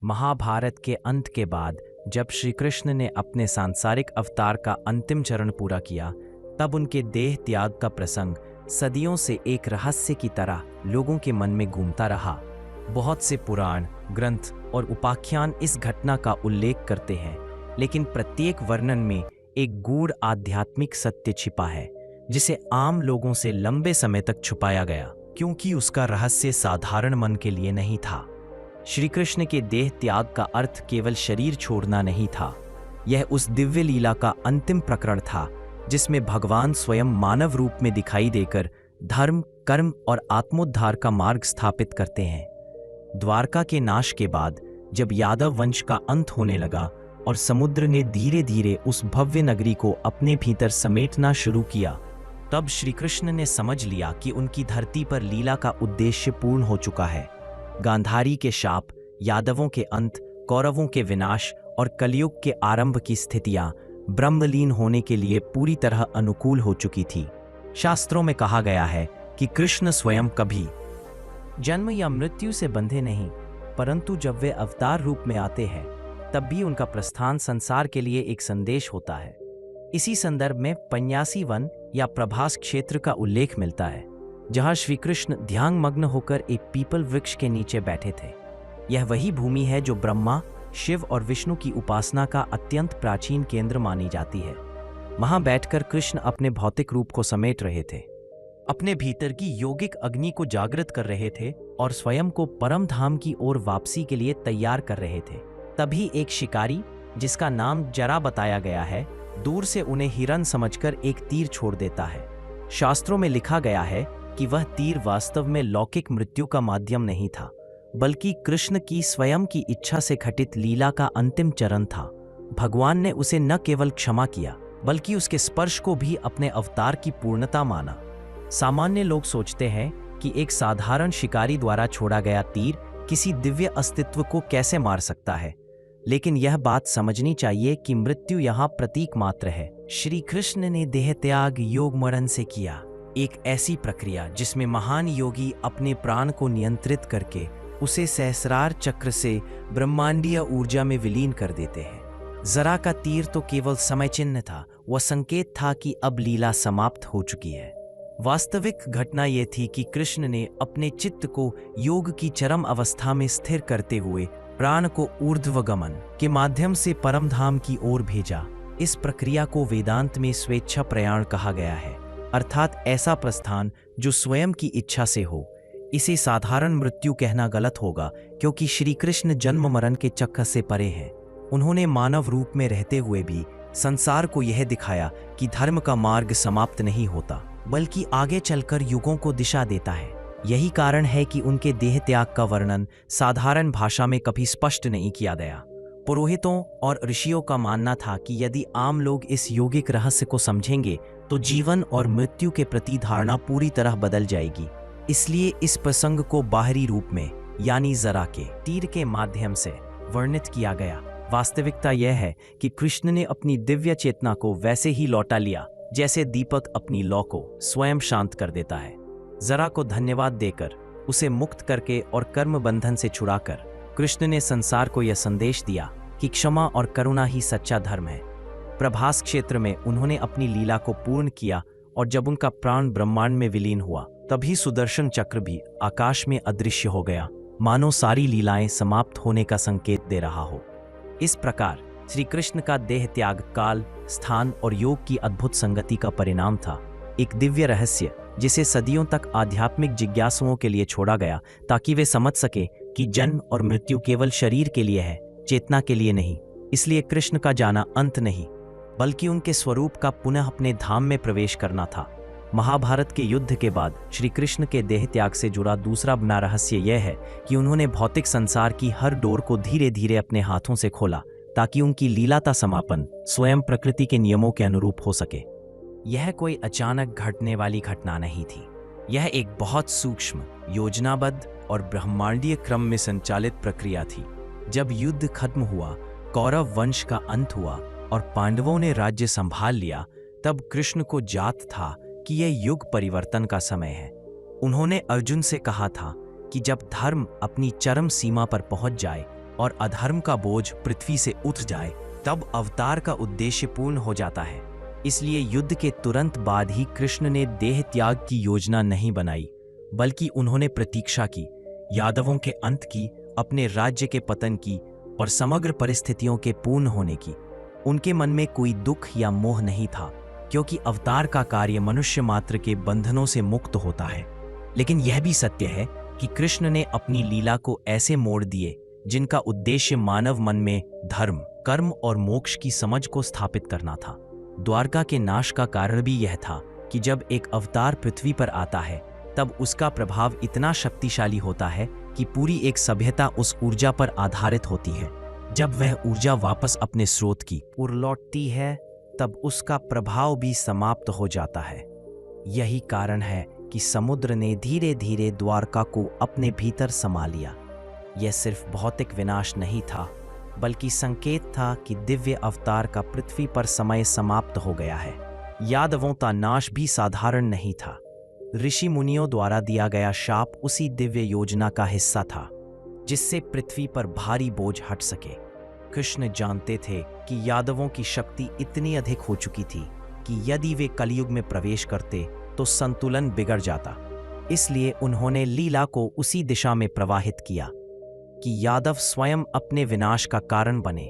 महाभारत के अंत के बाद जब श्री कृष्ण ने अपने सांसारिक अवतार का अंतिम चरण पूरा किया, तब उनके देह त्याग का प्रसंग सदियों से एक रहस्य की तरह लोगों के मन में घूमता रहा। बहुत से पुराण, ग्रंथ और उपाख्यान इस घटना का उल्लेख करते हैं, लेकिन प्रत्येक वर्णन में एक गूढ़ आध्यात्मिक सत्य छिपा है, जिसे आम लोगों से लंबे समय तक छुपाया गया, क्योंकि उसका रहस्य साधारण मन के लिए नहीं था। श्री कृष्ण के देह त्याग का अर्थ केवल शरीर छोड़ना नहीं था। यह उस दिव्य लीला का अंतिम प्रकरण था जिसमें भगवान स्वयं मानव रूप में दिखाई देकर धर्म, कर्म और आत्मोद्धार का मार्ग स्थापित करते हैं। द्वारका के नाश के बाद जब यादव वंश का अंत होने लगा और समुद्र ने धीरे धीरे उस भव्य नगरी को अपने भीतर समेटना शुरू किया, तब श्री कृष्ण ने समझ लिया कि उनकी धरती पर लीला का उद्देश्य पूर्ण हो चुका है। गांधारी के शाप, यादवों के अंत, कौरवों के विनाश और कलयुग के आरंभ की स्थितियां ब्रह्मलीन होने के लिए पूरी तरह अनुकूल हो चुकी थी। शास्त्रों में कहा गया है कि कृष्ण स्वयं कभी जन्म या मृत्यु से बंधे नहीं, परंतु जब वे अवतार रूप में आते हैं तब भी उनका प्रस्थान संसार के लिए एक संदेश होता है। इसी संदर्भ में पन्यासी वन या प्रभास क्षेत्र का उल्लेख मिलता है, जहां श्री कृष्ण ध्यानमग्न होकर एक पीपल वृक्ष के नीचे बैठे थे। यह वही भूमि है जो ब्रह्मा, शिव और विष्णु की उपासना का अत्यंत प्राचीन केंद्र मानी जाती है। वहां बैठकर कृष्ण अपने भौतिक रूप को समेट रहे थे, अपने भीतर की योगिक अग्नि को जागृत कर रहे थे और स्वयं को परम धाम की ओर वापसी के लिए तैयार कर रहे थे। तभी एक शिकारी, जिसका नाम जरा बताया गया है, दूर से उन्हें हिरन समझकर एक तीर छोड़ देता है। शास्त्रों में लिखा गया है कि वह तीर वास्तव में लौकिक मृत्यु का माध्यम नहीं था, बल्कि कृष्ण की स्वयं की इच्छा से घटित लीला का अंतिम चरण था। भगवान ने उसे न केवल क्षमा किया, बल्कि उसके स्पर्श को भी अपने अवतार की पूर्णता माना। सामान्य लोग सोचते हैं कि एक साधारण शिकारी द्वारा छोड़ा गया तीर किसी दिव्य अस्तित्व को कैसे मार सकता है, लेकिन यह बात समझनी चाहिए कि मृत्यु यहाँ प्रतीक मात्र है। श्री कृष्ण ने देह त्याग योग मरण से किया, एक ऐसी प्रक्रिया जिसमें महान योगी अपने प्राण को नियंत्रित करके उसे सहस्रार चक्र से ब्रह्मांडीय ऊर्जा में विलीन कर देते हैं। जरा का तीर तो केवल समय चिन्ह था, वह संकेत था कि अब लीला समाप्त हो चुकी है। वास्तविक घटना यह थी कि कृष्ण ने अपने चित्त को योग की चरम अवस्था में स्थिर करते हुए प्राण को ऊर्ध्वगमन के माध्यम से परमधाम की ओर भेजा। इस प्रक्रिया को वेदांत में स्वेच्छा प्रयाण कहा गया है, अर्थात ऐसा प्रस्थान जो स्वयं की इच्छा से हो। इसे साधारण मृत्यु कहना गलत होगा, क्योंकि श्री कृष्ण जन्म मरण के चक्र से परे हैं। उन्होंने मानव रूप में रहते हुए भी संसार को यह दिखाया कि धर्म का मार्ग समाप्त नहीं होता, बल्कि आगे चलकर युगों को दिशा देता है। यही कारण है कि उनके देह त्याग का वर्णन साधारण भाषा में कभी स्पष्ट नहीं किया गया। पुरोहितों और ऋषियों का मानना था कि यदि आम लोग इस योगिक रहस्य को समझेंगे तो जीवन और मृत्यु के प्रति धारणा पूरी तरह बदल जाएगी। इसलिए इस प्रसंग को बाहरी रूप में, यानी जरा के तीर के माध्यम से वर्णित किया गया। वास्तविकता यह है कि कृष्ण ने अपनी दिव्य चेतना को वैसे ही लौटा लिया जैसे दीपक अपनी लौ को स्वयं शांत कर देता है। जरा को धन्यवाद देकर, उसे मुक्त करके और कर्म बंधन से छुड़ाकर कृष्ण ने संसार को यह संदेश दिया कि क्षमा और करुणा ही सच्चा धर्म है। प्रभास क्षेत्र में उन्होंने अपनी लीला को पूर्ण किया और जब उनका प्राण ब्रह्मांड में विलीन हुआ, तभी सुदर्शन चक्र भी आकाश में अदृश्य हो गया, मानो सारी लीलाएं समाप्त होने का संकेत दे रहा हो। इस प्रकार श्री कृष्ण का देह त्याग काल, स्थान और योग की अद्भुत संगति का परिणाम था, एक दिव्य रहस्य जिसे सदियों तक आध्यात्मिक जिज्ञासुओं के लिए छोड़ा गया, ताकि वे समझ सके कि जन्म और मृत्यु केवल शरीर के लिए है, चेतना के लिए नहीं। इसलिए कृष्ण का जाना अंत नहीं, बल्कि उनके स्वरूप का पुनः अपने धाम में प्रवेश करना था। महाभारत के युद्ध के बाद श्री कृष्ण के देह त्याग से जुड़ा दूसरा बड़ा रहस्य यह है कि उन्होंने भौतिक संसार की हर डोर को धीरे धीरे अपने हाथों से खोला, ताकि उनकी लीला का समापन स्वयं प्रकृति के नियमों के अनुरूप हो सके। यह कोई अचानक घटने वाली घटना नहीं थी, यह एक बहुत सूक्ष्म, योजनाबद्ध और ब्रह्मांडीय क्रम में संचालित प्रक्रिया थी। जब युद्ध खत्म हुआ, कौरव वंश का अंत हुआ और पांडवों ने राज्य संभाल लिया, तब कृष्ण को जात था कि यह युग परिवर्तन का समय है। उन्होंने अर्जुन से कहा था कि जब धर्म अपनी चरम सीमा पर पहुंच जाए और अधर्म का बोझ पृथ्वी से उठ जाए, तब अवतार का उद्देश्य पूर्ण हो जाता है। इसलिए युद्ध के तुरंत बाद ही कृष्ण ने देह त्याग की योजना नहीं बनाई, बल्कि उन्होंने प्रतीक्षा की, यादवों के अंत की, अपने राज्य के पतन की और समग्र परिस्थितियों के पूर्ण होने की। उनके मन में कोई दुख या मोह नहीं था, क्योंकि अवतार का कार्य मनुष्य मात्र के बंधनों से मुक्त होता है। लेकिन यह भी सत्य है कि कृष्ण ने अपनी लीला को ऐसे मोड़ दिए जिनका उद्देश्य मानव मन में धर्म, कर्म और मोक्ष की समझ को स्थापित करना था। द्वारका के नाश का कारण भी यह था कि जब एक अवतार पृथ्वी पर आता है, तब उसका प्रभाव इतना शक्तिशाली होता है कि पूरी एक सभ्यता उस ऊर्जा पर आधारित होती है। जब वह ऊर्जा वापस अपने स्रोत की ओर लौटती है, तब उसका प्रभाव भी समाप्त हो जाता है। यही कारण है कि समुद्र ने धीरे धीरे द्वारका को अपने भीतर समा लिया। यह सिर्फ भौतिक विनाश नहीं था, बल्कि संकेत था कि दिव्य अवतार का पृथ्वी पर समय समाप्त हो गया है। यादवों का नाश भी साधारण नहीं था। ऋषि मुनियों द्वारा दिया गया शाप उसी दिव्य योजना का हिस्सा था, जिससे पृथ्वी पर भारी बोझ हट सके। कृष्ण जानते थे कि यादवों की शक्ति इतनी अधिक हो चुकी थी कि यदि वे कलयुग में प्रवेश करते तो संतुलन बिगड़ जाता। इसलिए उन्होंने लीला को उसी दिशा में प्रवाहित किया कि यादव स्वयं अपने विनाश का कारण बने।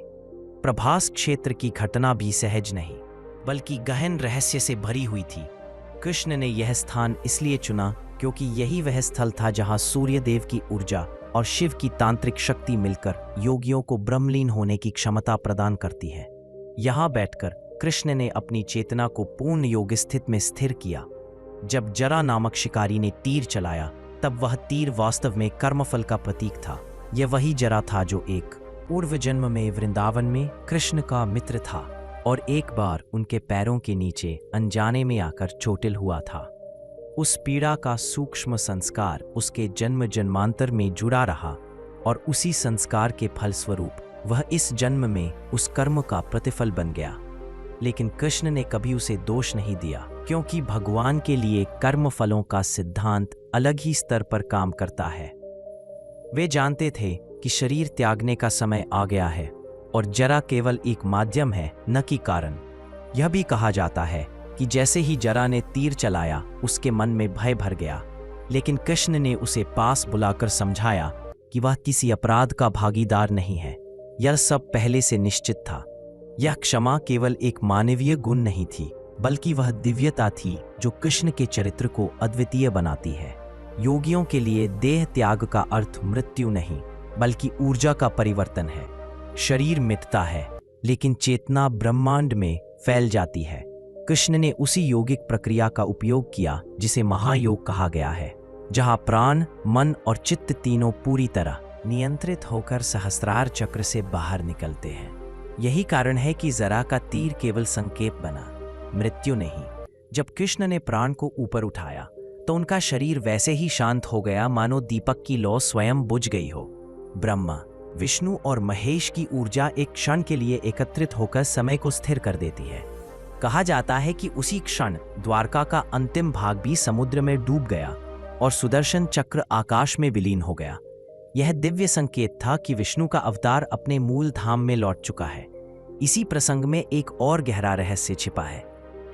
प्रभास क्षेत्र की घटना भी सहज नहीं, बल्कि गहन रहस्य से भरी हुई थी। कृष्ण ने यह स्थान इसलिए चुना क्योंकि यही वह स्थल था जहां सूर्यदेव की ऊर्जा और शिव की तांत्रिक शक्ति मिलकर योगियों को ब्रह्मलीन होने की क्षमता प्रदान करती है। यहां बैठकर कृष्ण ने अपनी चेतना को पूर्ण योग स्थिति में स्थिर किया। जब जरा नामक शिकारी ने तीर चलाया, तब वह तीर वास्तव में कर्मफल का प्रतीक था। यह वही जरा था जो एक पूर्व जन्म में वृंदावन में कृष्ण का मित्र था और एक बार उनके पैरों के नीचे अनजाने में आकर चोटिल हुआ था। उस पीड़ा का सूक्ष्म संस्कार उसके जन्म जन्मांतर में जुड़ा रहा और उसी संस्कार के फलस्वरूप वह इस जन्म में उस कर्म का प्रतिफल बन गया। लेकिन कृष्ण ने कभी उसे दोष नहीं दिया, क्योंकि भगवान के लिए कर्म फलों का सिद्धांत अलग ही स्तर पर काम करता है। वे जानते थे कि शरीर त्यागने का समय आ गया है और जरा केवल एक माध्यम है, न कि कारण। यह भी कहा जाता है कि जैसे ही जरा ने तीर चलाया, उसके मन में भय भर गया, लेकिन कृष्ण ने उसे पास बुलाकर समझाया कि वह किसी अपराध का भागीदार नहीं है। यह सब पहले से निश्चित था। यह क्षमा केवल एक मानवीय गुण नहीं थी, बल्कि वह दिव्यता थी जो कृष्ण के चरित्र को अद्वितीय बनाती है। योगियों के लिए देह त्याग का अर्थ मृत्यु नहीं, बल्कि ऊर्जा का परिवर्तन है। शरीर मिटता है, लेकिन चेतना ब्रह्मांड में फैल जाती है। कृष्ण ने उसी योगिक प्रक्रिया का उपयोग किया जिसे महायोग कहा गया है, जहां प्राण, मन और चित्त तीनों पूरी तरह नियंत्रित होकर सहस्रार चक्र से बाहर निकलते हैं। यही कारण है कि जरा का तीर केवल संकेत बना, मृत्यु नहीं। जब कृष्ण ने प्राण को ऊपर उठाया, तो उनका शरीर वैसे ही शांत हो गया मानो दीपक की लौ स्वयं बुझ गई हो। ब्रह्मा, विष्णु और महेश की ऊर्जा एक क्षण के लिए एकत्रित होकर समय को स्थिर कर देती है। कहा जाता है कि उसी क्षण द्वारका का अंतिम भाग भी समुद्र में डूब गया और सुदर्शन चक्र आकाश में विलीन हो गया। यह दिव्य संकेत था कि विष्णु का अवतार अपने मूल धाम में लौट चुका है। इसी प्रसंग में एक और गहरा रहस्य छिपा है।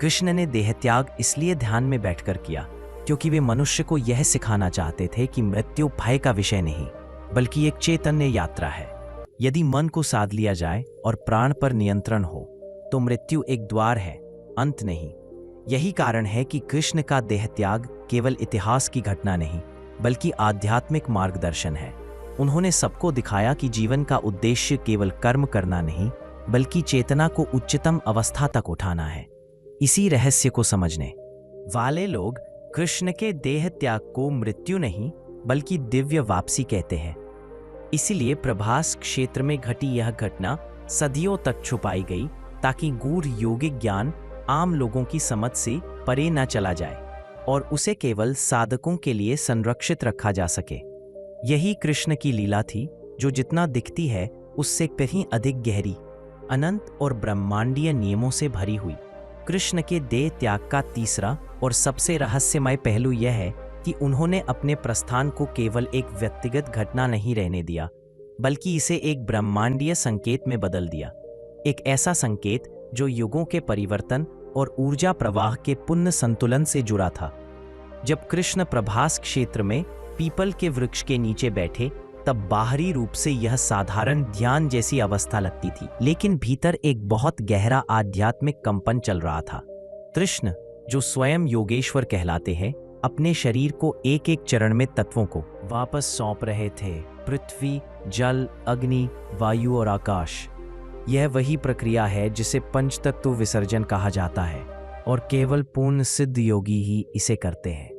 कृष्ण ने देहत्याग इसलिए ध्यान में बैठकर किया क्योंकि वे मनुष्य को यह सिखाना चाहते थे कि मृत्यु भय का विषय नहीं, बल्कि एक चैतन्य यात्रा है। यदि मन को साध लिया जाए और प्राण पर नियंत्रण हो, तो मृत्यु एक द्वार है, अंत नहीं। यही कारण है कि कृष्ण का देहत्याग केवल इतिहास की घटना नहीं, बल्कि आध्यात्मिक मार्गदर्शन है। उन्होंने सबको दिखाया कि जीवन का उद्देश्य केवल कर्म करना नहीं, बल्कि चेतना को उच्चतम अवस्था तक उठाना है। इसी रहस्य को समझने वाले लोग कृष्ण के देह त्याग को मृत्यु नहीं, बल्कि दिव्य वापसी कहते हैं। इसीलिए प्रभास क्षेत्र में घटी यह घटना सदियों तक छुपाई गई, ताकि गूढ़ योगिक ज्ञान आम लोगों की समझ से परे न चला जाए और उसे केवल साधकों के लिए संरक्षित रखा जा सके। यही कृष्ण की लीला थी, जो जितना दिखती है उससे कहीं अधिक गहरी, अनंत और ब्रह्मांडीय नियमों से भरी हुई। कृष्ण के देह त्याग का तीसरा और सबसे रहस्यमय पहलू यह है कि उन्होंने अपने प्रस्थान को केवल एक व्यक्तिगत घटना नहीं रहने दिया, बल्कि इसे एक ब्रह्मांडीय संकेत में बदल दिया। एक ऐसा संकेत जो युगों के परिवर्तन और ऊर्जा प्रवाह के पुनः संतुलन से जुड़ा था। जब कृष्ण प्रभास क्षेत्र में पीपल के वृक्ष के नीचे बैठे, तब बाहरी रूप से यह साधारण ध्यान जैसी अवस्था लगती थी, लेकिन भीतर एक बहुत गहरा आध्यात्मिक कंपन चल रहा था। कृष्ण, जो स्वयं योगेश्वर कहलाते हैं, अपने शरीर को एक एक चरण में तत्वों को वापस सौंप रहे थे। पृथ्वी, जल, अग्नि, वायु और आकाश। यह वही प्रक्रिया है जिसे पंचतत्व विसर्जन कहा जाता है, और केवल पूर्ण सिद्ध योगी ही इसे करते हैं।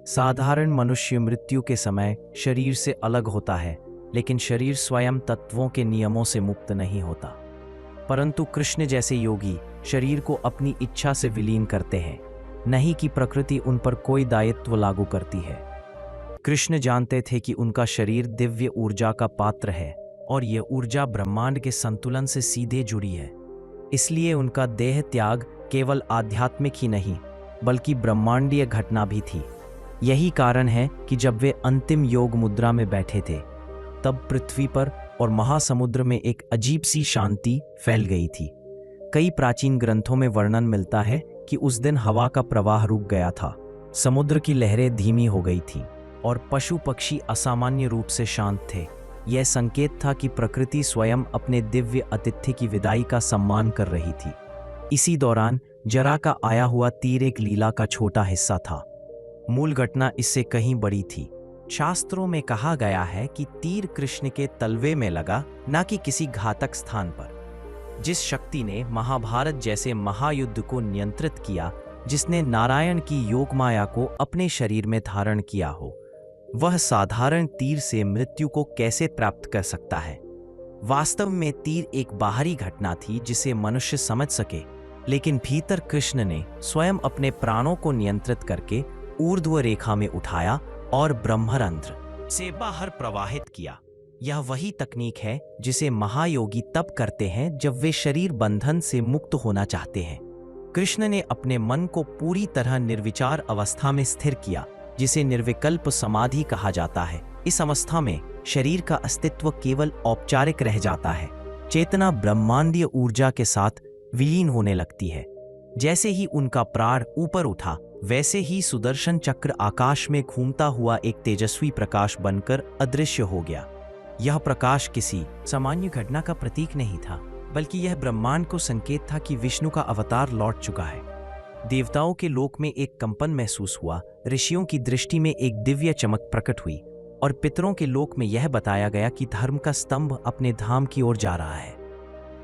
साधारण मनुष्य मृत्यु के समय शरीर से अलग होता है, लेकिन शरीर स्वयं तत्वों के नियमों से मुक्त नहीं होता। परंतु कृष्ण जैसे योगी शरीर को अपनी इच्छा से विलीन करते हैं, नहीं कि प्रकृति उन पर कोई दायित्व लागू करती है। कृष्ण जानते थे कि उनका शरीर दिव्य ऊर्जा का पात्र है, और यह ऊर्जा ब्रह्मांड के संतुलन से सीधे जुड़ी है। इसलिए उनका देह त्याग केवल आध्यात्मिक ही नहीं, बल्कि ब्रह्मांडीय घटना भी थी। यही कारण है कि जब वे अंतिम योग मुद्रा में बैठे थे, तब पृथ्वी पर और महासमुद्र में एक अजीब सी शांति फैल गई थी। कई प्राचीन ग्रंथों में वर्णन मिलता है कि उस दिन हवा का प्रवाह रुक गया था, समुद्र की लहरें धीमी हो गई थीं, और पशु पक्षी असामान्य रूप से शांत थे। यह संकेत था कि प्रकृति स्वयं अपने दिव्य आतिथ्य की विदाई का सम्मान कर रही थी। इसी दौरान जरा का आया हुआ तीर एक लीला का छोटा हिस्सा था। मूल घटना इससे कहीं बड़ी थी। शास्त्रों में कहा गया है कि तीर कृष्ण के तलवे में लगा, न कि किसी घातक स्थान पर। जिस शक्ति ने महाभारत जैसे महायुद्ध को नियंत्रित किया, जिसने नारायण की योग माया को अपने शरीर में धारण किया हो, वह साधारण तीर से मृत्यु को कैसे प्राप्त कर सकता है? वास्तव में तीर एक बाहरी घटना थी जिसे मनुष्य समझ सके, लेकिन भीतर कृष्ण ने स्वयं अपने प्राणों को नियंत्रित करके ऊर्ध्व रेखा में उठाया और ब्रह्मरंध्र से बाहर प्रवाहित किया। यह वही तकनीक है जिसे महायोगी तब करते हैं जब वे शरीर बंधन से मुक्त होना चाहते हैं। कृष्ण ने अपने मन को पूरी तरह निर्विचार अवस्था में स्थिर किया, जिसे निर्विकल्प समाधि कहा जाता है। इस अवस्था में शरीर का अस्तित्व केवल औपचारिक रह जाता है। चेतना ब्रह्मांडीय ऊर्जा के साथ विलीन होने लगती है। जैसे ही उनका प्राण ऊपर उठा, वैसे ही सुदर्शन चक्र आकाश में घूमता हुआ एक तेजस्वी प्रकाश बनकर अदृश्य हो गया। यह प्रकाश किसी सामान्य घटना का प्रतीक नहीं था, बल्कि यह ब्रह्मांड को संकेत था कि विष्णु का अवतार लौट चुका है। देवताओं के लोक में एक कंपन महसूस हुआ, ऋषियों की दृष्टि में एक दिव्य चमक प्रकट हुई, और पितरों के लोक में यह बताया गया कि धर्म का स्तंभ अपने धाम की ओर जा रहा है।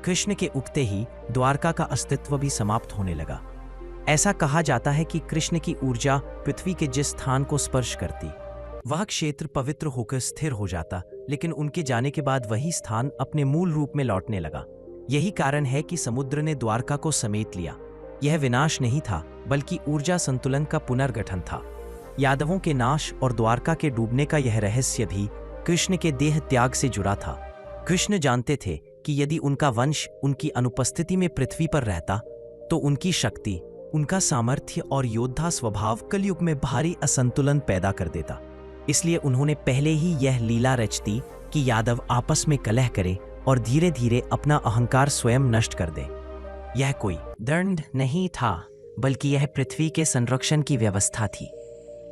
कृष्ण के उगते ही द्वारका का अस्तित्व भी समाप्त होने लगा। ऐसा कहा जाता है कि कृष्ण की ऊर्जा पृथ्वी के जिस स्थान को स्पर्श करती, वह क्षेत्र पवित्र होकर स्थिर हो जाता, लेकिन उनके जाने के बाद वही स्थान अपने मूल रूप में लौटने लगा। यही कारण है कि समुद्र ने द्वारका को समेट लिया। यह विनाश नहीं था, बल्कि ऊर्जा संतुलन का पुनर्गठन था। यादवों के नाश और द्वारका के डूबने का यह रहस्य भी कृष्ण के देह त्याग से जुड़ा था। कृष्ण जानते थे कि यदि उनका वंश उनकी अनुपस्थिति में पृथ्वी पर रहता, तो उनकी शक्ति, उनका सामर्थ्य और योद्धा स्वभाव कलयुग में भारी असंतुलन पैदा कर देता। इसलिए उन्होंने पहले ही यह लीला रच दी कि यादव आपस में कलह करें और धीरे धीरे अपना अहंकार स्वयं नष्ट कर दें। यह कोई दंड नहीं था, बल्कि यह पृथ्वी के संरक्षण की व्यवस्था थी।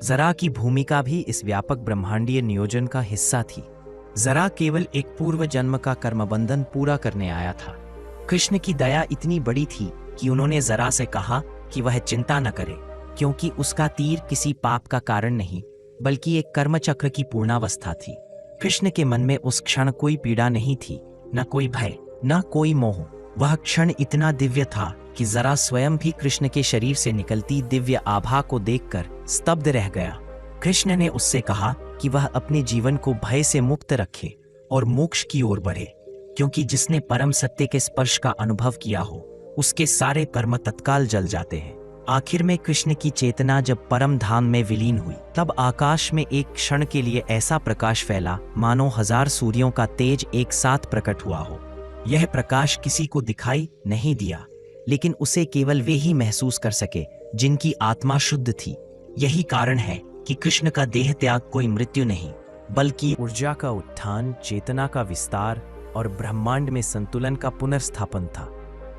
जरा की भूमिका भी इस व्यापक ब्रह्मांडीय नियोजन का हिस्सा थी। जरा केवल एक पूर्व जन्म का कर्मबंधन पूरा करने आया था। कृष्ण की दया इतनी बड़ी थी कि उन्होंने जरा से कहा कि वह चिंता न करे, क्योंकि उसका तीर किसी पाप का कारण नहीं, बल्कि एक कर्मचक्र की पूर्णावस्था थी। कृष्ण के मन में उस क्षण कोई पीड़ा नहीं थी, न कोई भय, न कोई मोह। वह क्षण इतना दिव्य था कि जरा स्वयं भी कृष्ण के शरीर से निकलती दिव्य आभा को देखकर स्तब्ध रह गया। कृष्ण ने उससे कहा कि वह अपने जीवन को भय से मुक्त रखे और मोक्ष की ओर बढ़े, क्योंकि जिसने परम सत्य के स्पर्श का अनुभव किया हो, उसके सारे कर्म तत्काल जल जाते हैं। आखिर में कृष्ण की चेतना जब परम धाम में विलीन हुई, तब आकाश में एक क्षण के लिए ऐसा प्रकाश फैला मानो 1000 सूर्यों का तेज एक साथ प्रकट हुआ हो। यह प्रकाश किसी को दिखाई नहीं दिया, लेकिन उसे केवल वे ही महसूस कर सके जिनकी आत्मा शुद्ध थी। यही कारण है कि कृष्ण का देह त्याग कोई मृत्यु नहीं, बल्कि ऊर्जा का उत्थान, चेतना का विस्तार और ब्रह्मांड में संतुलन का पुनर्स्थापन था।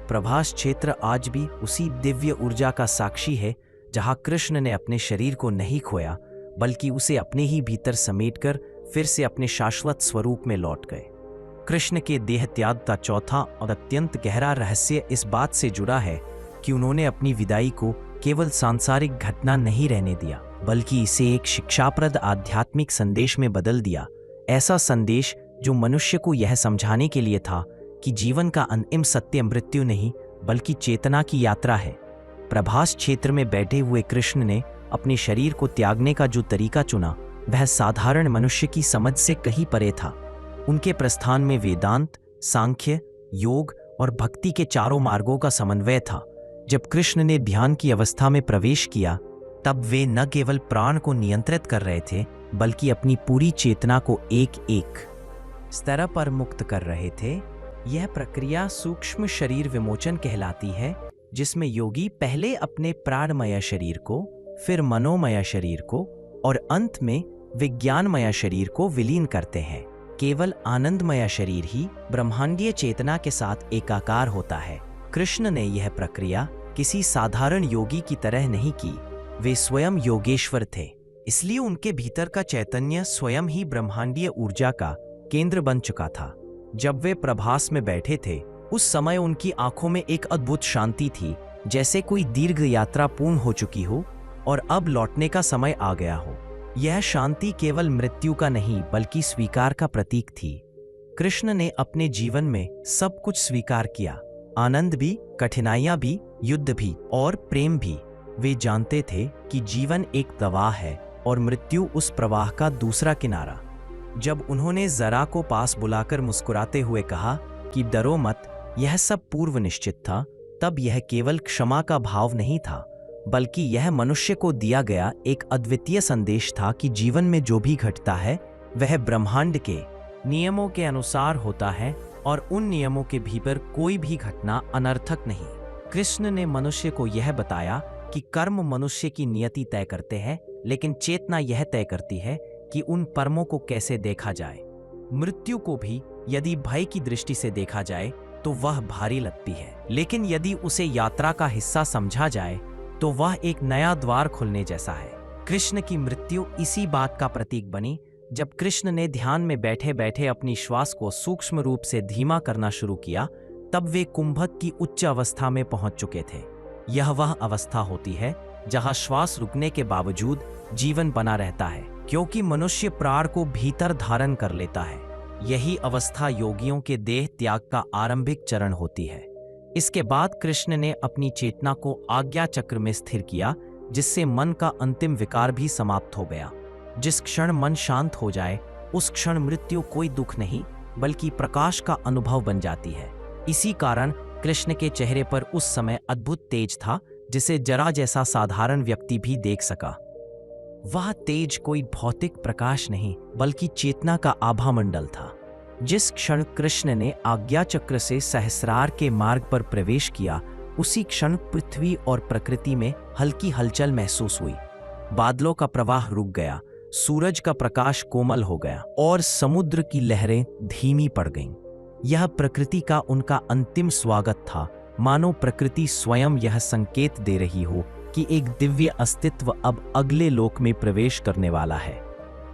प्रभास क्षेत्र आज भी उसी दिव्य ऊर्जा का साक्षी है जहां कृष्ण ने अपने शरीर को नहीं खोया, बल्कि उसे अपने ही भीतर समेटकर फिर से अपने शाश्वत स्वरूप में लौट गए। कृष्ण के देह त्याग का चौथा और अत्यंत गहरा रहस्य इस बात से जुड़ा है कि उन्होंने अपनी विदाई को केवल सांसारिक घटना नहीं रहने दिया, बल्कि इसे एक शिक्षाप्रद आध्यात्मिक संदेश में बदल दिया। ऐसा संदेश जो मनुष्य को यह समझाने के लिए था कि जीवन का अंतिम सत्य मृत्यु नहीं, बल्कि चेतना की यात्रा है। प्रभास क्षेत्र में बैठे हुए कृष्ण ने अपने शरीर को त्यागने का जो तरीका चुना, वह साधारण मनुष्य की समझ से कहीं परे था। उनके प्रस्थान में वेदांत, सांख्य, योग और भक्ति के चारों मार्गों का समन्वय था। जब कृष्ण ने ध्यान की अवस्था में प्रवेश किया, तब वे न केवल प्राण को नियंत्रित कर रहे थे, बल्कि अपनी पूरी चेतना को एक एक स्तर पर मुक्त कर रहे थे। यह प्रक्रिया सूक्ष्म शरीर विमोचन कहलाती है, जिसमें योगी पहले अपने प्राणमय शरीर को, फिर मनोमय शरीर को और अंत में विज्ञानमय शरीर को विलीन करते हैं। केवल आनंदमय शरीर ही ब्रह्मांडीय चेतना के साथ एकाकार होता है। कृष्ण ने यह प्रक्रिया किसी साधारण योगी की तरह नहीं की। वे स्वयं योगेश्वर थे, इसलिए उनके भीतर का चैतन्य स्वयं ही ब्रह्मांडीय ऊर्जा का केंद्र बन चुका था। जब वे प्रभास में बैठे थे, उस समय उनकी आंखों में एक अद्भुत शांति थी, जैसे कोई दीर्घ यात्रा पूर्ण हो चुकी हो और अब लौटने का समय आ गया हो। यह शांति केवल मृत्यु का नहीं, बल्कि स्वीकार का प्रतीक थी। कृष्ण ने अपने जीवन में सब कुछ स्वीकार किया, आनंद भी, कठिनाइयां भी, युद्ध भी और प्रेम भी। वे जानते थे कि जीवन एक प्रवाह है और मृत्यु उस प्रवाह का दूसरा किनारा। जब उन्होंने जरा को पास बुलाकर मुस्कुराते हुए कहा कि डरो मत, यह सब पूर्व निश्चित था, तब यह केवल क्षमा का भाव नहीं था, बल्कि यह मनुष्य को दिया गया एक अद्वितीय संदेश था कि जीवन में जो भी घटता है वह ब्रह्मांड के नियमों के अनुसार होता है और उन नियमों के भीतर कोई भी घटना अनर्थक नहीं। कृष्ण ने मनुष्य को यह बताया कि कर्म मनुष्य की नियति तय करते हैं, लेकिन चेतना यह तय करती है कि उन कर्मों को कैसे देखा जाए। मृत्यु को भी यदि भय की दृष्टि से देखा जाए तो वह भारी लगती है, लेकिन यदि उसे यात्रा का हिस्सा समझा जाए तो वह एक नया द्वार खुलने जैसा है। कृष्ण की मृत्यु इसी बात का प्रतीक बनी। जब कृष्ण ने ध्यान में बैठे बैठे अपनी श्वास को सूक्ष्म रूप से धीमा करना शुरू किया, तब वे कुंभक की उच्च अवस्था में पहुंच चुके थे। यह वह अवस्था होती है जहां श्वास रुकने के बावजूद जीवन बना रहता है, क्योंकि मनुष्य प्राण को भीतर धारण कर लेता है। यही अवस्था योगियों के देह त्याग का आरंभिक चरण होती है। इसके बाद कृष्ण ने अपनी चेतना को आज्ञा चक्र में स्थिर किया, जिससे मन का अंतिम विकार भी समाप्त हो गया। जिस क्षण मन शांत हो जाए, उस क्षण मृत्यु कोई दुख नहीं, बल्कि प्रकाश का अनुभव बन जाती है। इसी कारण कृष्ण के चेहरे पर उस समय अद्भुत तेज था, जिसे जरा जैसा साधारण व्यक्ति भी देख सका। वह तेज कोई भौतिक प्रकाश नहीं, बल्कि चेतना का आभा मंडल था। जिस क्षण कृष्ण ने आज्ञा चक्र से सहस्रार के मार्ग पर प्रवेश किया, उसी क्षण पृथ्वी और प्रकृति में हल्की हलचल महसूस हुई। बादलों का प्रवाह रुक गया, सूरज का प्रकाश कोमल हो गया और समुद्र की लहरें धीमी पड़ गईं। यह प्रकृति का उनका अंतिम स्वागत था, मानो प्रकृति स्वयं यह संकेत दे रही हो कि एक दिव्य अस्तित्व अब अगले लोक में प्रवेश करने वाला है।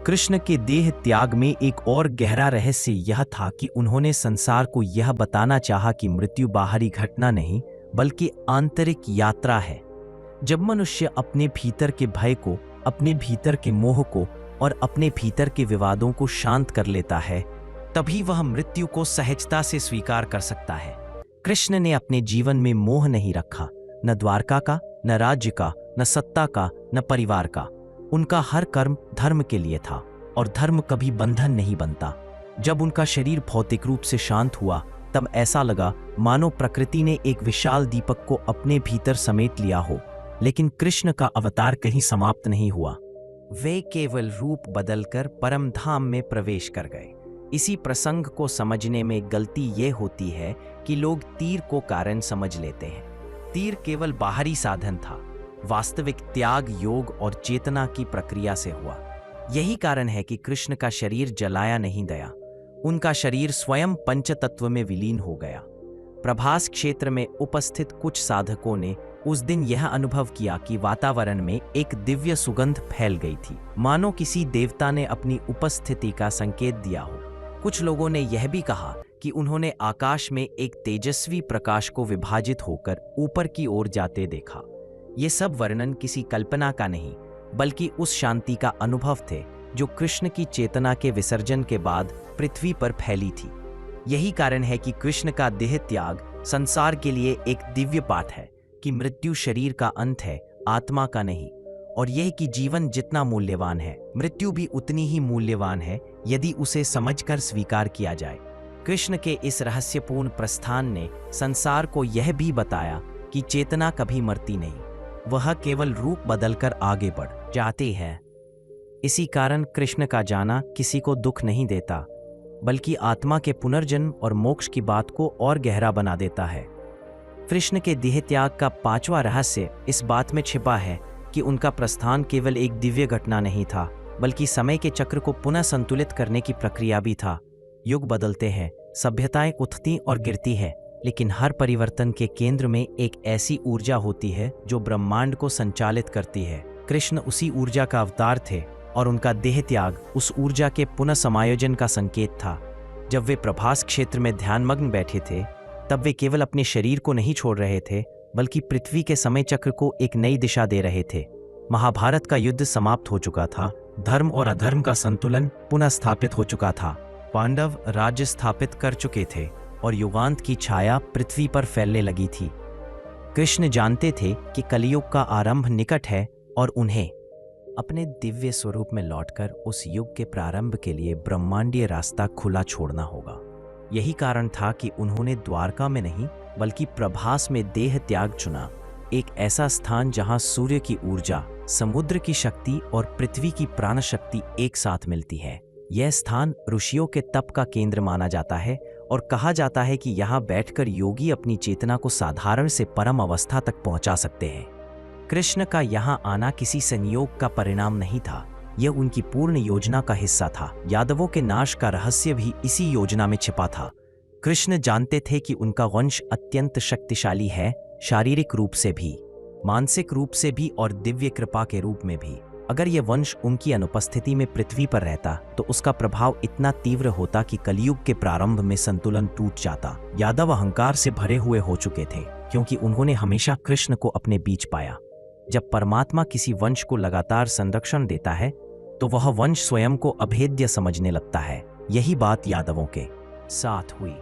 कृष्ण के देह त्याग में एक और गहरा रहस्य यह था कि उन्होंने संसार को यह बताना चाहा कि मृत्यु बाहरी घटना नहीं, बल्कि आंतरिक यात्रा है। जब मनुष्य अपने भीतर के भय को, अपने भीतर के मोह को और अपने भीतर के विवादों को शांत कर लेता है, तभी वह मृत्यु को सहजता से स्वीकार कर सकता है। कृष्ण ने अपने जीवन में मोह नहीं रखा, न द्वारका का, न राज्य का, न सत्ता का, न परिवार का। उनका हर कर्म धर्म के लिए था और धर्म कभी बंधन नहीं बनता। जब उनका शरीर भौतिक रूप से शांत हुआ, तब ऐसा लगा मानो प्रकृति ने एक विशाल दीपक को अपने भीतर समेट लिया हो। लेकिन कृष्ण का अवतार कहीं समाप्त नहीं हुआ। वे केवल रूप बदलकर परम धाम में प्रवेश कर गए। इसी प्रसंग को समझने में गलती ये होती है कि लोग तीर को कारण समझ लेते हैं। तीर केवल बाहरी साधन था, वास्तविक त्याग योग और चेतना की प्रक्रिया से हुआ। यही कारण है कि कृष्ण का शरीर जलाया नहीं गया, उनका शरीर स्वयं पंचतत्व में विलीन हो गया। प्रभास क्षेत्र में उपस्थित कुछ साधकों ने उस दिन यह अनुभव किया कि वातावरण में एक दिव्य सुगंध फैल गई थी, मानो किसी देवता ने अपनी उपस्थिति का संकेत दिया हो। कुछ लोगों ने यह भी कहा कि उन्होंने आकाश में एक तेजस्वी प्रकाश को विभाजित होकर ऊपर की ओर जाते देखा। ये सब वर्णन किसी कल्पना का नहीं, बल्कि उस शांति का अनुभव थे जो कृष्ण की चेतना के विसर्जन के बाद पृथ्वी पर फैली थी। यही कारण है कि कृष्ण का देह त्याग संसार के लिए एक दिव्य पाठ है कि मृत्यु शरीर का अंत है, आत्मा का नहीं, और यह कि जीवन जितना मूल्यवान है, मृत्यु भी उतनी ही मूल्यवान है यदि उसे समझकर स्वीकार किया जाए। कृष्ण के इस रहस्यपूर्ण प्रस्थान ने संसार को यह भी बताया कि चेतना कभी मरती नहीं, वह केवल रूप बदलकर आगे बढ़ जाती है। इसी कारण कृष्ण का जाना किसी को दुख नहीं देता, बल्कि आत्मा के पुनर्जन्म और मोक्ष की बात को और गहरा बना देता है। कृष्ण के देह त्याग का पांचवा रहस्य इस बात में छिपा है कि उनका प्रस्थान केवल एक दिव्य घटना नहीं था, बल्कि समय के चक्र को पुनः संतुलित करने की प्रक्रिया भी था। युग बदलते हैं, सभ्यताएं उठती और गिरती है, लेकिन हर परिवर्तन के केंद्र में एक ऐसी ऊर्जा होती है जो ब्रह्मांड को संचालित करती है। कृष्ण उसी ऊर्जा का अवतार थे और उनका देह त्याग उस ऊर्जा के पुनः समायोजन का संकेत था। जब वे प्रभास क्षेत्र में ध्यानमग्न बैठे थे, तब वे केवल अपने शरीर को नहीं छोड़ रहे थे, बल्कि पृथ्वी के समय चक्र को एक नई दिशा दे रहे थे। महाभारत का युद्ध समाप्त हो चुका था, धर्म और अधर्म का संतुलन पुनः स्थापित हो चुका था, पांडव राज्य स्थापित कर चुके थे और युगांत की छाया पृथ्वी पर फैलने लगी थी। कृष्ण जानते थे कि कलियुग का आरंभ निकट है और उन्हें अपने दिव्य स्वरूप में लौटकर उस युग के प्रारंभ के लिए ब्रह्मांडीय रास्ता खुला छोड़ना होगा। यही कारण था कि उन्होंने द्वारका में नहीं, बल्कि प्रभास में देह त्याग चुना, एक ऐसा स्थान जहां सूर्य की ऊर्जा, समुद्र की शक्ति और पृथ्वी की प्राण शक्ति एक साथ मिलती है। यह स्थान ऋषियों के तप का केंद्र माना जाता है और कहा जाता है कि यहाँ बैठकर योगी अपनी चेतना को साधारण से परम अवस्था तक पहुंचा सकते हैं। कृष्ण का यहाँ आना किसी संयोग का परिणाम नहीं था, यह उनकी पूर्ण योजना का हिस्सा था। यादवों के नाश का रहस्य भी इसी योजना में छिपा था। कृष्ण जानते थे कि उनका वंश अत्यंत शक्तिशाली है, शारीरिक रूप से भी, मानसिक रूप से भी और दिव्य कृपा के रूप में भी। अगर यह वंश उनकी अनुपस्थिति में पृथ्वी पर रहता तो उसका प्रभाव इतना तीव्र होता कि कलयुग के प्रारंभ में संतुलन टूट जाता। यादव अहंकार से भरे हुए हो चुके थे, क्योंकि उन्होंने हमेशा कृष्ण को अपने बीच पाया। जब परमात्मा किसी वंश को लगातार संरक्षण देता है तो वह वंश स्वयं को अभेद्य समझने लगता है। यही बात यादवों के साथ हुई।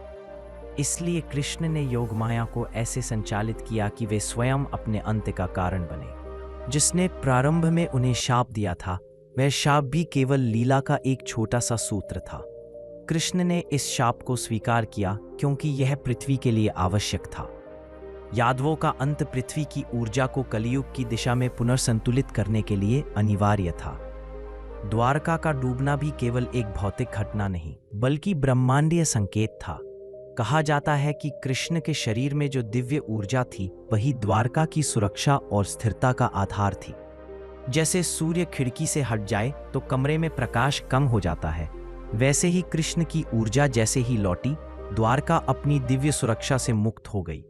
इसलिए कृष्ण ने योगमाया को ऐसे संचालित किया कि वे स्वयं अपने अंत का कारण बने। जिसने प्रारंभ में उन्हें शाप दिया था, वह शाप भी केवल लीला का एक छोटा सा सूत्र था। कृष्ण ने इस शाप को स्वीकार किया क्योंकि यह पृथ्वी के लिए आवश्यक था। यादवों का अंत पृथ्वी की ऊर्जा को कलियुग की दिशा में पुनर्संतुलित करने के लिए अनिवार्य था। द्वारका का डूबना भी केवल एक भौतिक घटना नहीं, बल्कि ब्रह्मांडीय संकेत था। कहा जाता है कि कृष्ण के शरीर में जो दिव्य ऊर्जा थी, वही द्वारका की सुरक्षा और स्थिरता का आधार थी। जैसे सूर्य खिड़की से हट जाए तो कमरे में प्रकाश कम हो जाता है, वैसे ही कृष्ण की ऊर्जा जैसे ही लौटी, द्वारका अपनी दिव्य सुरक्षा से मुक्त हो गई।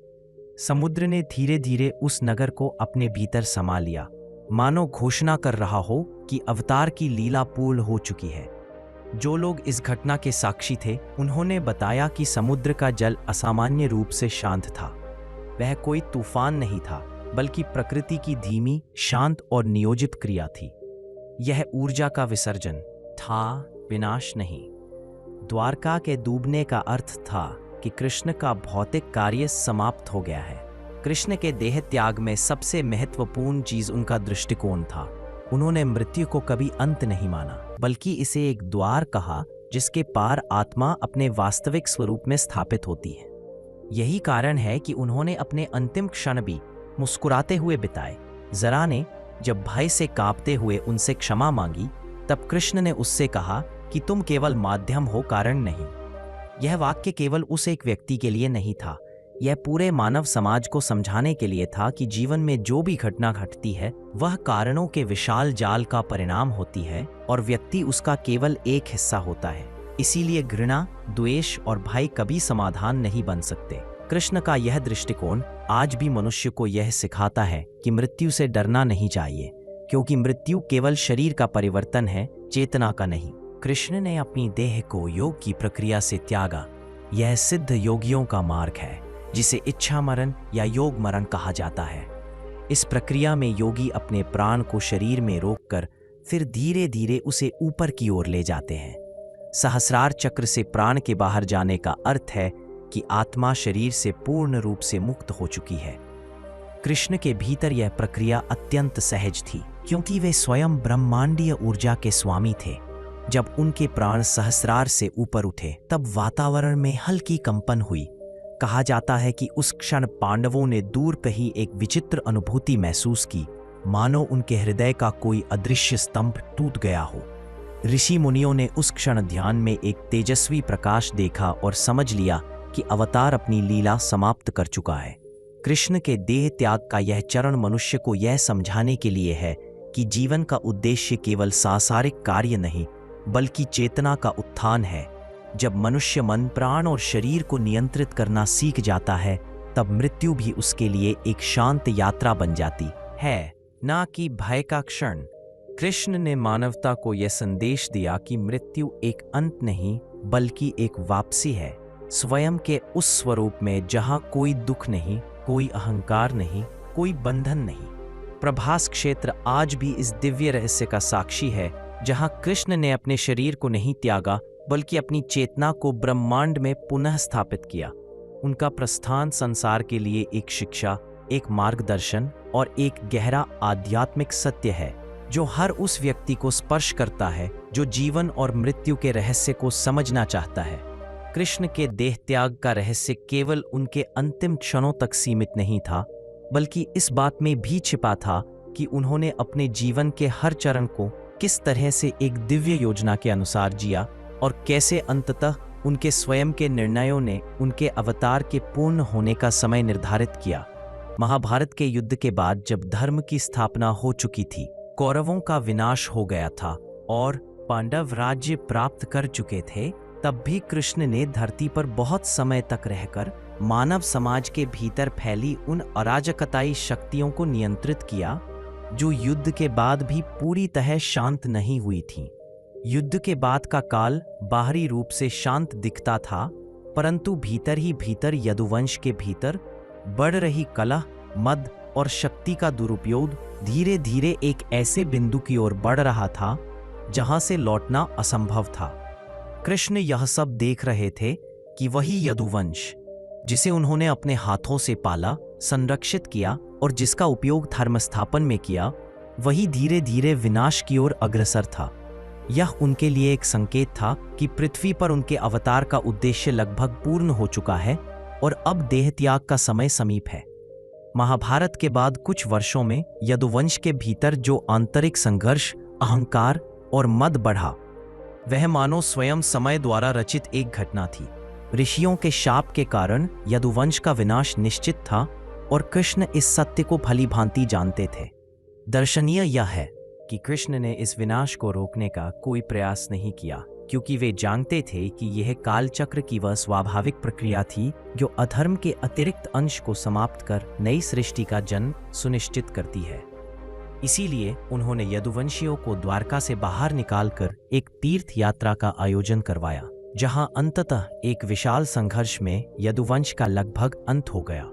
समुद्र ने धीरे धीरे उस नगर को अपने भीतर समा लिया, मानो घोषणा कर रहा हो कि अवतार की लीला पूर्ण हो चुकी है। जो लोग इस घटना के साक्षी थे, उन्होंने बताया कि समुद्र का जल असामान्य रूप से शांत था। वह कोई तूफान नहीं था, बल्कि प्रकृति की धीमी, शांत और नियोजित क्रिया थी। यह ऊर्जा का विसर्जन था, विनाश नहीं। द्वारका के डूबने का अर्थ था कि कृष्ण का भौतिक कार्य समाप्त हो गया है। कृष्ण के देह त्याग में सबसे महत्वपूर्ण चीज उनका दृष्टिकोण था। उन्होंने मृत्यु को कभी अंत नहीं माना, बल्कि इसे एक द्वार कहा जिसके पार आत्मा अपने वास्तविक स्वरूप में स्थापित होती है। यही कारण है कि उन्होंने अपने अंतिम क्षण भी मुस्कुराते हुए बिताए। जरा ने जब भय से कांपते हुए उनसे क्षमा मांगी, तब कृष्ण ने उससे कहा कि तुम केवल माध्यम हो, कारण नहीं। यह वाक्य केवल उस एक व्यक्ति के लिए नहीं था, यह पूरे मानव समाज को समझाने के लिए था कि जीवन में जो भी घटना घटती है वह कारणों के विशाल जाल का परिणाम होती है और व्यक्ति उसका केवल एक हिस्सा होता है। इसीलिए घृणा, द्वेष और भय कभी समाधान नहीं बन सकते। कृष्ण का यह दृष्टिकोण आज भी मनुष्य को यह सिखाता है कि मृत्यु से डरना नहीं चाहिए, क्योंकि मृत्यु केवल शरीर का परिवर्तन है, चेतना का नहीं। कृष्ण ने अपनी देह को योग की प्रक्रिया से त्यागा। यह सिद्ध योगियों का मार्ग है, जिसे इच्छा मरण या योग मरण कहा जाता है। इस प्रक्रिया में योगी अपने प्राण को शरीर में रोककर फिर धीरे धीरे उसे ऊपर की ओर ले जाते हैं। सहस्रार चक्र से प्राण के बाहर जाने का अर्थ है कि आत्मा शरीर से पूर्ण रूप से मुक्त हो चुकी है। कृष्ण के भीतर यह प्रक्रिया अत्यंत सहज थी, क्योंकि वे स्वयं ब्रह्मांडीय ऊर्जा के स्वामी थे। जब उनके प्राण सहस्रार से ऊपर उठे तब वातावरण में हल्की कंपन हुई। कहा जाता है कि उस क्षण पांडवों ने दूर कहीं एक विचित्र अनुभूति महसूस की, मानो उनके हृदय का कोई अदृश्य स्तंभ टूट गया हो। ऋषि मुनियों ने उस क्षण ध्यान में एक तेजस्वी प्रकाश देखा और समझ लिया कि अवतार अपनी लीला समाप्त कर चुका है। कृष्ण के देह त्याग का यह चरण मनुष्य को यह समझाने के लिए है कि जीवन का उद्देश्य केवल सांसारिक कार्य नहीं, बल्कि चेतना का उत्थान है। जब मनुष्य मन, प्राण और शरीर को नियंत्रित करना सीख जाता है, तब मृत्यु भी उसके लिए एक शांत यात्रा बन जाती है, ना कि भय का क्षण। कृष्ण ने मानवता को यह संदेश दिया कि मृत्यु एक अंत नहीं, बल्कि एक वापसी है, स्वयं के उस स्वरूप में जहां कोई दुख नहीं, कोई अहंकार नहीं, कोई बंधन नहीं। प्रभास क्षेत्र आज भी इस दिव्य रहस्य का साक्षी है, जहां कृष्ण ने अपने शरीर को नहीं त्यागा, बल्कि अपनी चेतना को ब्रह्मांड में पुनः स्थापित किया। उनका प्रस्थान संसार के लिए एक शिक्षा, एक मार्गदर्शन और एक गहरा आध्यात्मिक सत्य है, जो हर उस व्यक्ति को स्पर्श करता है जो जीवन और मृत्यु के रहस्य को समझना चाहता है। कृष्ण के देह त्याग का रहस्य केवल उनके अंतिम क्षणों तक सीमित नहीं था, बल्कि इस बात में भी छिपा था कि उन्होंने अपने जीवन के हर चरण को किस तरह से एक दिव्य योजना के अनुसार जिया और कैसे अंततः उनके स्वयं के निर्णयों ने उनके अवतार के पूर्ण होने का समय निर्धारित किया। महाभारत के युद्ध के बाद जब धर्म की स्थापना हो चुकी थी, कौरवों का विनाश हो गया था और पांडव राज्य प्राप्त कर चुके थे, तब भी कृष्ण ने धरती पर बहुत समय तक रहकर मानव समाज के भीतर फैली उन अराजकताई शक्तियों को नियंत्रित किया, जो युद्ध के बाद भी पूरी तरह शांत नहीं हुई थीं। युद्ध के बाद का काल बाहरी रूप से शांत दिखता था, परंतु भीतर ही भीतर यदुवंश के भीतर बढ़ रही कलह, मद और शक्ति का दुरुपयोग धीरे धीरे एक ऐसे बिंदु की ओर बढ़ रहा था जहां से लौटना असंभव था। कृष्ण यह सब देख रहे थे कि वही यदुवंश, जिसे उन्होंने अपने हाथों से पाला, संरक्षित किया और जिसका उपयोग धर्म स्थापन में किया, वही धीरे धीरे विनाश की ओर अग्रसर था। यह उनके लिए एक संकेत था कि पृथ्वी पर उनके अवतार का उद्देश्य लगभग पूर्ण हो चुका है और अब देह त्याग का समय समीप है। महाभारत के बाद कुछ वर्षों में यदुवंश के भीतर जो आंतरिक संघर्ष, अहंकार और मद बढ़ा, वह मानो स्वयं समय द्वारा रचित एक घटना थी। ऋषियों के शाप के कारण यदुवंश का विनाश निश्चित था और कृष्ण इस सत्य को भली भांति जानते थे। दर्शनीय यह है कि कृष्ण ने इस विनाश को रोकने का कोई प्रयास नहीं किया, क्योंकि वे जानते थे कि यह कालचक्र की वह स्वाभाविक प्रक्रिया थी जो अधर्म के अतिरिक्त अंश को समाप्त कर नई सृष्टि का जन्म सुनिश्चित करती है। इसीलिए उन्होंने यदुवंशियों को द्वारका से बाहर निकालकर एक तीर्थ यात्रा का आयोजन करवाया, जहां अंततः एक विशाल संघर्ष में यदुवंश का लगभग अंत हो गया।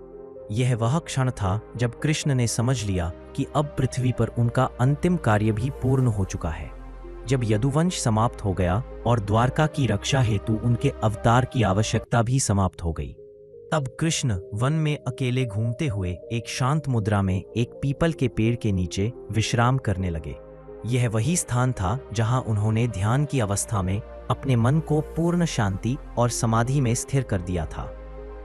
यह वह क्षण था जब कृष्ण ने समझ लिया कि अब पृथ्वी पर उनका अंतिम कार्य भी पूर्ण हो चुका है। जब यदुवंश समाप्त हो गया और द्वारका की रक्षा हेतु उनके अवतार की आवश्यकता भी समाप्त हो गई, तब कृष्ण वन में अकेले घूमते हुए एक शांत मुद्रा में एक पीपल के पेड़ के नीचे विश्राम करने लगे। यह वही स्थान था जहां उन्होंने ध्यान की अवस्था में अपने मन को पूर्ण शांति और समाधि में स्थिर कर दिया था।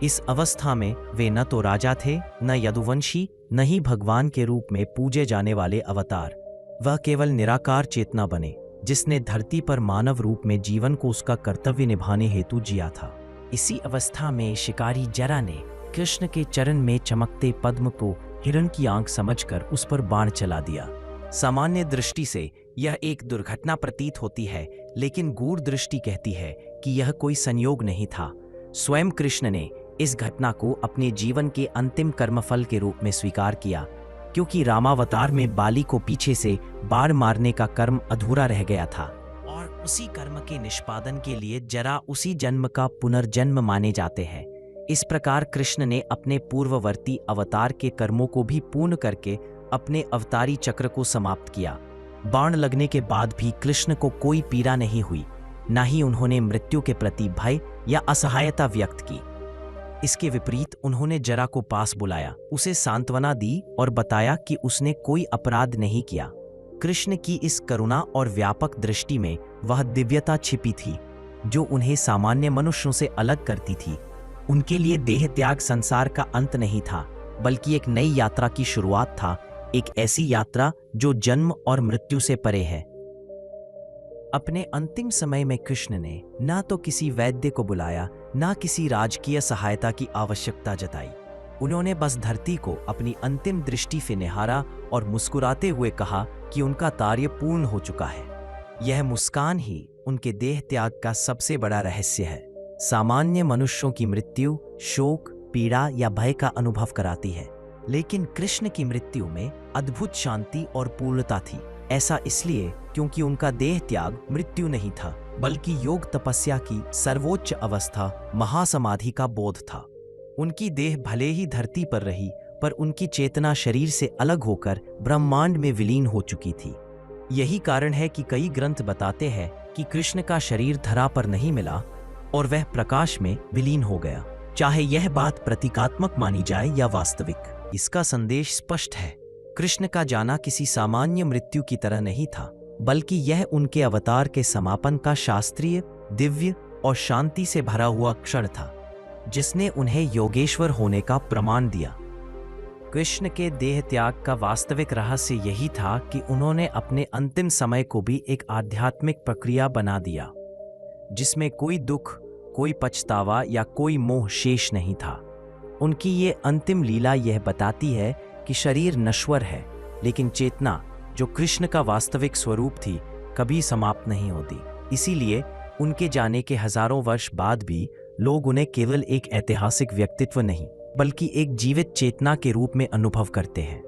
इस अवस्था में वे न तो राजा थे, न यदुवंशी, न ही भगवान के रूप में पूजे जाने वाले अवतार। वह केवल निराकार चेतना बने, जिसने धरती पर मानव रूप में जीवन को उसका कर्तव्य निभाने हेतु जिया था। इसी अवस्था में शिकारी जरा ने कृष्ण के चरण में चमकते पद्म को हिरण की आंख समझकर उस पर बाण चला दिया। सामान्य दृष्टि से यह एक दुर्घटना प्रतीत होती है, लेकिन गूढ़ दृष्टि कहती है कि यह कोई संयोग नहीं था। स्वयं कृष्ण ने इस घटना को अपने जीवन के अंतिम कर्मफल के रूप में स्वीकार किया, क्योंकि रामावतार में बाली को पीछे से बाण मारने का कर्म अधूरा रह गया था और उसी कर्म के निष्पादन के लिए जरा उसी जन्म का पुनर्जन्म माने जाते हैं। इस प्रकार कृष्ण ने अपने पूर्ववर्ती अवतार के कर्मों को भी पूर्ण करके अपने अवतारी चक्र को समाप्त किया। बाण लगने के बाद भी कृष्ण को कोई पीड़ा नहीं हुई, न ही उन्होंने मृत्यु के प्रति भय या असहायता व्यक्त की। इसके विपरीत उन्होंने जरा को पास बुलाया, उसे सांत्वना दी और बताया कि उसने कोई अपराध नहीं किया। कृष्ण की इस करुणा और व्यापक दृष्टि में वह दिव्यता छिपी थी जो उन्हें सामान्य मनुष्यों से अलग करती थी। उनके लिए देह त्याग संसार का अंत नहीं था, बल्कि एक नई यात्रा की शुरुआत था, एक ऐसी यात्रा जो जन्म और मृत्यु से परे है। अपने अंतिम समय में कृष्ण ने ना तो किसी वैद्य को बुलाया, ना किसी राजकीय सहायता की आवश्यकता जताई। उन्होंने बस धरती को अपनी अंतिम दृष्टि से निहारा और मुस्कुराते हुए कहा कि उनका कार्य पूर्ण हो चुका है। यह मुस्कान ही उनके देह त्याग का सबसे बड़ा रहस्य है। सामान्य मनुष्यों की मृत्यु शोक, पीड़ा या भय का अनुभव कराती है, लेकिन कृष्ण की मृत्यु में अद्भुत शांति और पूर्णता थी। ऐसा इसलिए क्योंकि उनका देह त्याग मृत्यु नहीं था, बल्कि योग तपस्या की सर्वोच्च अवस्था महासमाधि का बोध था। उनकी देह भले ही धरती पर रही, पर उनकी चेतना शरीर से अलग होकर ब्रह्मांड में विलीन हो चुकी थी। यही कारण है कि कई ग्रंथ बताते हैं कि कृष्ण का शरीर धरा पर नहीं मिला और वह प्रकाश में विलीन हो गया। चाहे यह बात प्रतीकात्मक मानी जाए या वास्तविक, इसका संदेश स्पष्ट है। कृष्ण का जाना किसी सामान्य मृत्यु की तरह नहीं था, बल्कि यह उनके अवतार के समापन का शास्त्रीय, दिव्य और शांति से भरा हुआ क्षण था, जिसने उन्हें योगेश्वर होने का प्रमाण दिया। कृष्ण के देह त्याग का वास्तविक रहस्य यही था कि उन्होंने अपने अंतिम समय को भी एक आध्यात्मिक प्रक्रिया बना दिया, जिसमें कोई दुख, कोई पछतावा या कोई मोह शेष नहीं था। उनकी ये अंतिम लीला यह बताती है कि शरीर नश्वर है, लेकिन चेतना, जो कृष्ण का वास्तविक स्वरूप थी, कभी समाप्त नहीं होती। इसीलिए उनके जाने के हजारों वर्ष बाद भी लोग उन्हें केवल एक ऐतिहासिक व्यक्तित्व नहीं, बल्कि एक जीवित चेतना के रूप में अनुभव करते हैं।